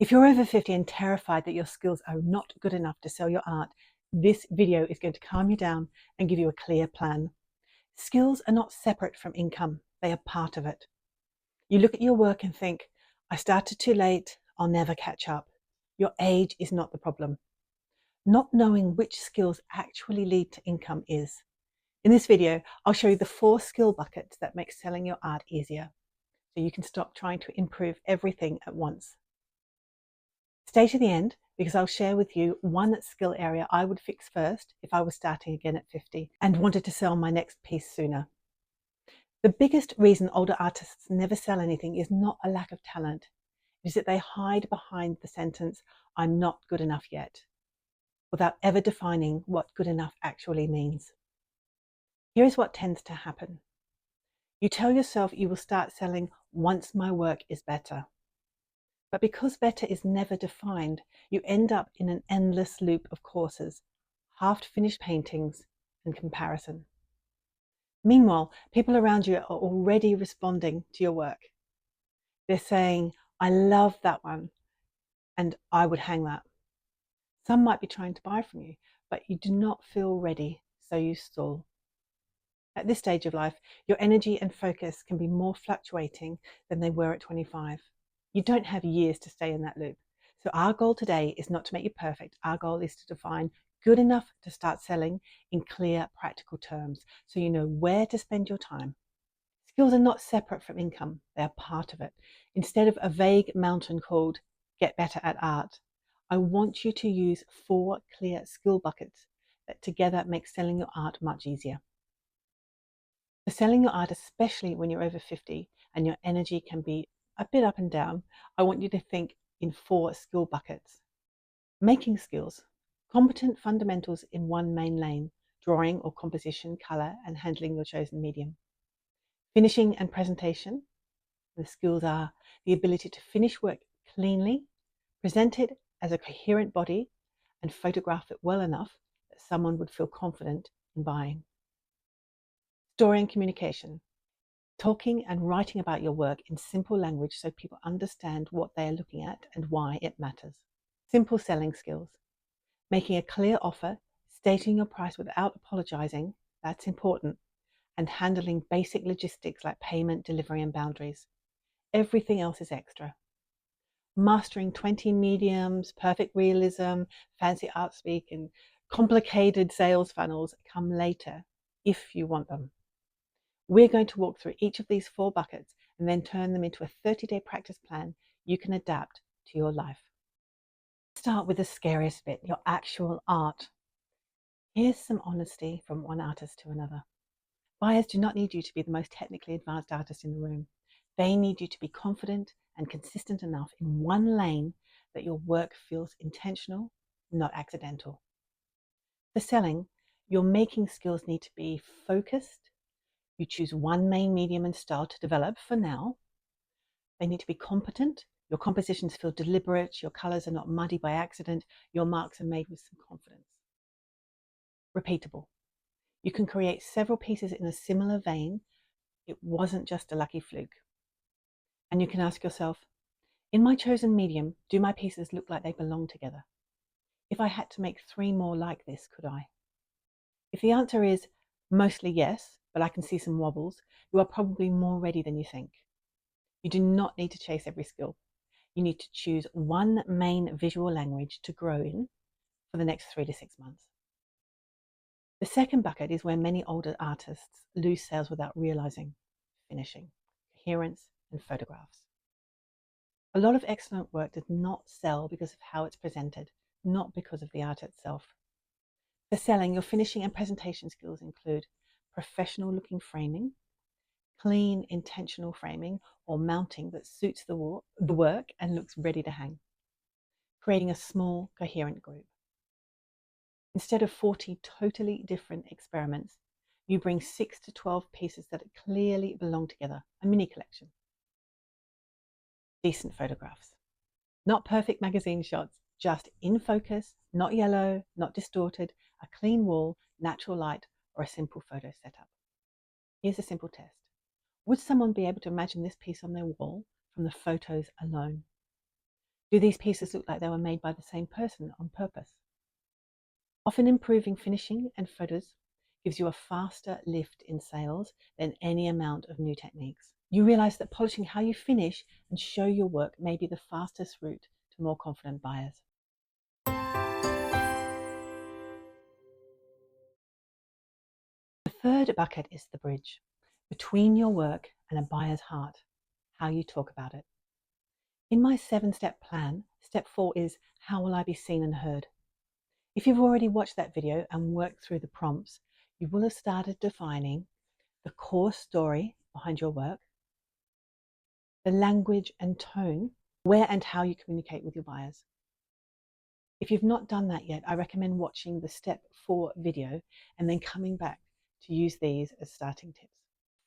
If you're over 50 and terrified that your skills are not good enough to sell your art, this video is going to calm you down and give you a clear plan. Skills are not separate from income, they are part of it. You look at your work and think, I started too late, I'll never catch up. Your age is not the problem. Not knowing which skills actually lead to income is. In this video, I'll show you the 4 skill buckets that make selling your art easier, so you can stop trying to improve everything at once. Stay to the end because I'll share with you one skill area I would fix first if I was starting again at 50 and wanted to sell my next piece sooner. The biggest reason older artists never sell anything is not a lack of talent. It is that they hide behind the sentence, I'm not good enough yet, without ever defining what good enough actually means. Here is what tends to happen. You tell yourself you will start selling once my work is better. But because better is never defined, you end up in an endless loop of courses, half-finished paintings, and comparison. Meanwhile, people around you are already responding to your work. They're saying, I love that one, and I would hang that. Some might be trying to buy from you, but you do not feel ready, so you stall. At this stage of life, your energy and focus can be more fluctuating than they were at 25. You don't have years to stay in that loop. So our goal today is not to make you perfect. Our goal is to define good enough to start selling in clear, practical terms, so you know where to spend your time. Skills are not separate from income. They are part of it. Instead of a vague mountain called get better at art, I want you to use 4 clear skill buckets that together make selling your art much easier. For selling your art, especially when you're over 50 and your energy can be a bit up and down, I want you to think in 4 skill buckets. Making skills, competent fundamentals in one main lane, drawing or composition, color, and handling your chosen medium. Finishing and presentation, the skills are the ability to finish work cleanly, present it as a coherent body, and photograph it well enough that someone would feel confident in buying. Story and communication, talking and writing about your work in simple language so people understand what they are looking at and why it matters. Simple selling skills, making a clear offer, stating your price without apologizing, that's important, and handling basic logistics like payment, delivery, and boundaries. Everything else is extra. Mastering 20 mediums, perfect realism, fancy art speak, and complicated sales funnels come later if you want them. We're going to walk through each of these 4 buckets and then turn them into a 30-day practice plan you can adapt to your life. Start with the scariest bit, your actual art. Here's some honesty from one artist to another. Buyers do not need you to be the most technically advanced artist in the room. They need you to be confident and consistent enough in one lane that your work feels intentional, not accidental. For selling, your making skills need to be focused. You choose one main medium and style to develop for now. They need to be competent. Your compositions feel deliberate. Your colors are not muddy by accident. Your marks are made with some confidence. Repeatable. You can create several pieces in a similar vein. It wasn't just a lucky fluke. And you can ask yourself, in my chosen medium, do my pieces look like they belong together? If I had to make 3 more like this, could I? If the answer is mostly yes, but I can see some wobbles, you are probably more ready than you think. You do not need to chase every skill. You need to choose one main visual language to grow in for the next 3 to 6 months. The second bucket is where many older artists lose sales without realizing: finishing, coherence, and photographs. A lot of excellent work does not sell because of how it's presented, not because of the art itself. For selling, your finishing and presentation skills include professional looking framing, clean intentional framing or mounting that suits the work and looks ready to hang, creating a small coherent group. Instead of 40 totally different experiments, you bring 6 to 12 pieces that clearly belong together, a mini collection. Decent photographs. Not perfect magazine shots, just in focus, not yellow, not distorted, a clean wall, natural light, or a simple photo setup. Here's a simple test. Would someone be able to imagine this piece on their wall from the photos alone? Do these pieces look like they were made by the same person on purpose? Often improving finishing and photos gives you a faster lift in sales than any amount of new techniques. You realize that polishing how you finish and show your work may be the fastest route to more confident buyers. The third bucket is the bridge between your work and a buyer's heart, how you talk about it. In my 7-step plan, step 4 is how will I be seen and heard? If you've already watched that video and worked through the prompts, you will have started defining the core story behind your work, the language and tone, where and how you communicate with your buyers. If you've not done that yet, I recommend watching the step 4 video and then coming back to use these as starting tips.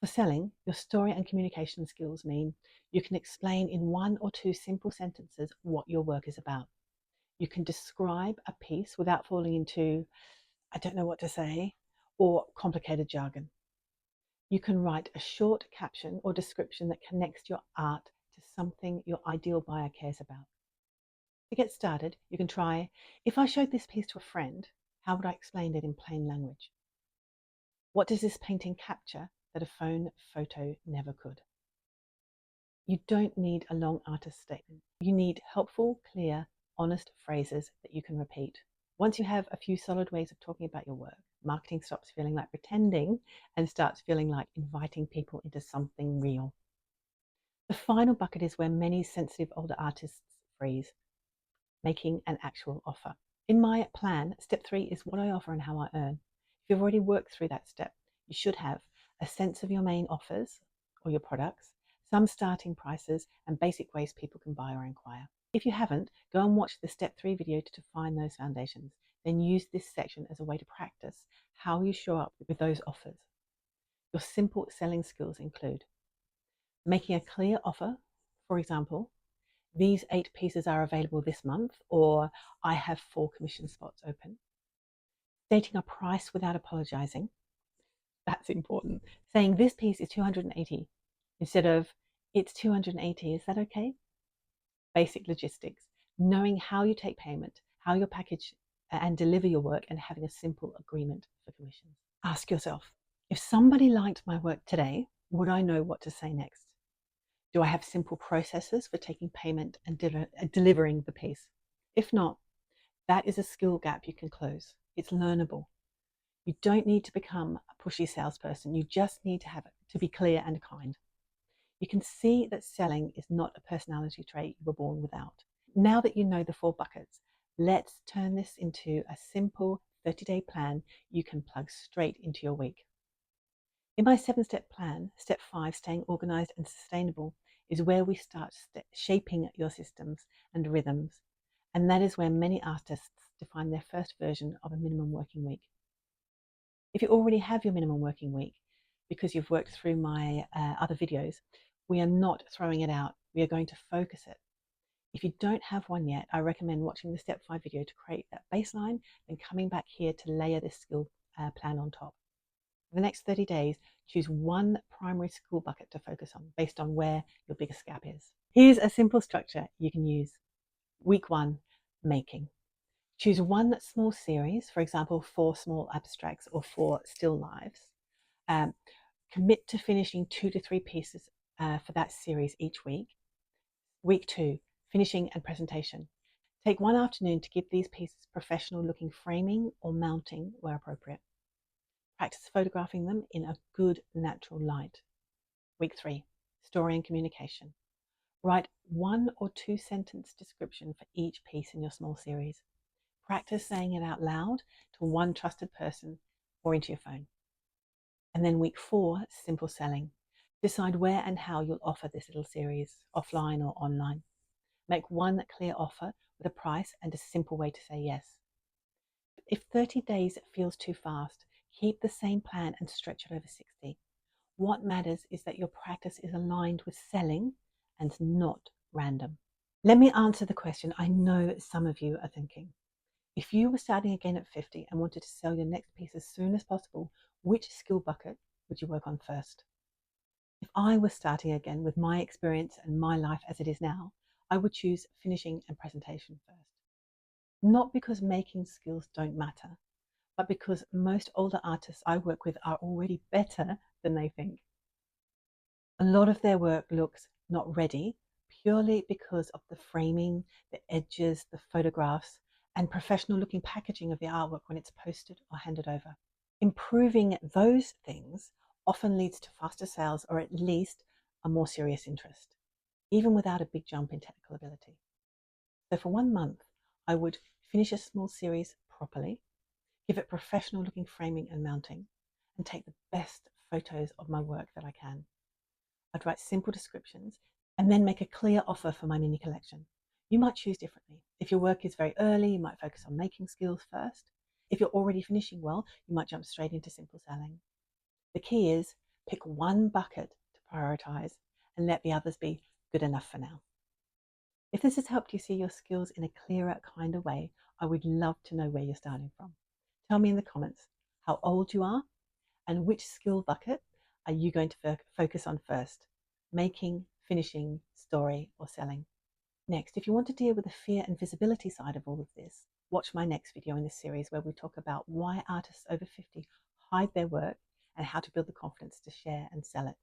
For selling, your story and communication skills mean you can explain in 1 or 2 simple sentences what your work is about. You can describe a piece without falling into, I don't know what to say, or complicated jargon. You can write a short caption or description that connects your art to something your ideal buyer cares about. To get started, you can try, if I showed this piece to a friend, how would I explain it in plain language? What does this painting capture that a phone photo never could? You don't need a long artist statement. You need helpful, clear, honest phrases that you can repeat. Once you have a few solid ways of talking about your work, marketing stops feeling like pretending and starts feeling like inviting people into something real. The final bucket is where many sensitive older artists freeze, making an actual offer. In my plan, step 3 is what I offer and how I earn. If you've already worked through that step, you should have a sense of your main offers or your products, some starting prices, and basic ways people can buy or inquire. If you haven't, go and watch the step 3 video to define those foundations. Then use this section as a way to practice how you show up with those offers. Your simple selling skills include making a clear offer. For example, these 8 pieces are available this month, or I have 4 commission spots open. Stating a price without apologizing. That's important. Saying this piece is 280 instead of it's 280, is that okay? Basic logistics. Knowing how you take payment, how you package and deliver your work, and having a simple agreement for commissions. Ask yourself, if somebody liked my work today, would I know what to say next? Do I have simple processes for taking payment and delivering the piece? If not, that is a skill gap you can close. It's learnable. You don't need to become a pushy salesperson. You just need to have it to be clear and kind. You can see that selling is not a personality trait you were born without. Now that you know the 4 buckets, let's turn this into a simple 30-day plan you can plug straight into your week. In my 7-step plan, step 5, staying organized and sustainable, is where we start shaping your systems and rhythms. And that is where many artists define their first version of a minimum working week. If you already have your minimum working week, because you've worked through my other videos, we are not throwing it out. We are going to focus it. If you don't have one yet, I recommend watching the step 5 video to create that baseline and coming back here to layer this skill plan on top. For the next 30 days, choose one primary skill bucket to focus on based on where your biggest gap is. Here's a simple structure you can use. Week 1, making. Choose one small series, for example, 4 small abstracts or 4 still lives. Commit to finishing 2 to 3 pieces for that series each week. Week 2, finishing and presentation. Take one afternoon to give these pieces professional looking framing or mounting where appropriate. Practice photographing them in a good natural light. Week 3, story and communication. Write 1 or 2 sentence description for each piece in your small series. Practice saying it out loud to one trusted person or into your phone. And then week 4, simple selling. Decide where and how you'll offer this little series, offline or online. Make one clear offer with a price and a simple way to say yes. If 30 days feels too fast, keep the same plan and stretch it over 60. What matters is that your practice is aligned with selling and not random. Let me answer the question I know some of you are thinking. If you were starting again at 50 and wanted to sell your next piece as soon as possible, which skill bucket would you work on first? If I was starting again with my experience and my life as it is now, I would choose finishing and presentation first. Not because making skills don't matter, but because most older artists I work with are already better than they think. A lot of their work looks not ready purely because of the framing, the edges, the photographs, and professional looking packaging of the artwork when it's posted or handed over. Improving those things often leads to faster sales or at least a more serious interest, even without a big jump in technical ability. So for 1 month, I would finish a small series properly, give it professional looking framing and mounting, and take the best photos of my work that I can. I'd write simple descriptions and then make a clear offer for my mini collection. You might choose differently. If your work is very early, you might focus on making skills first. If you're already finishing well, you might jump straight into simple selling. The key is pick one bucket to prioritize and let the others be good enough for now. If this has helped you see your skills in a clearer, kinder way, I would love to know where you're starting from. Tell me in the comments how old you are and which skill bucket are you going to focus on first? Making, finishing, story, or selling? Next, if you want to deal with the fear and visibility side of all of this, watch my next video in this series where we talk about why artists over 50 hide their work and how to build the confidence to share and sell it.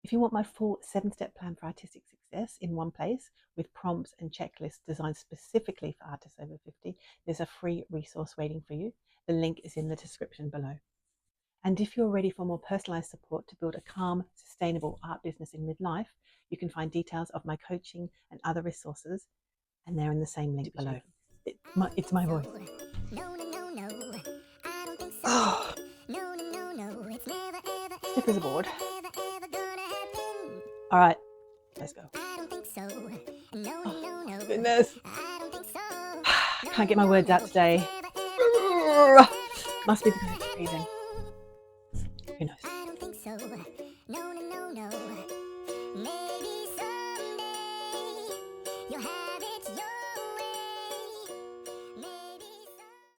If you want my full 7-step plan for artistic success in one place with prompts and checklists designed specifically for artists over 50, there's a free resource waiting for you. The link is in the description below. And if you're ready for more personalized support to build a calm, sustainable art business in midlife, you can find details of my coaching and other resources, and they're in the same link below. It's my voice. Oh, stiff as a board. All right, let's go. Oh, goodness. Can't get my words out today. Must be because it's freezing. Who knows? I don't think so. No. Maybe someday you'll have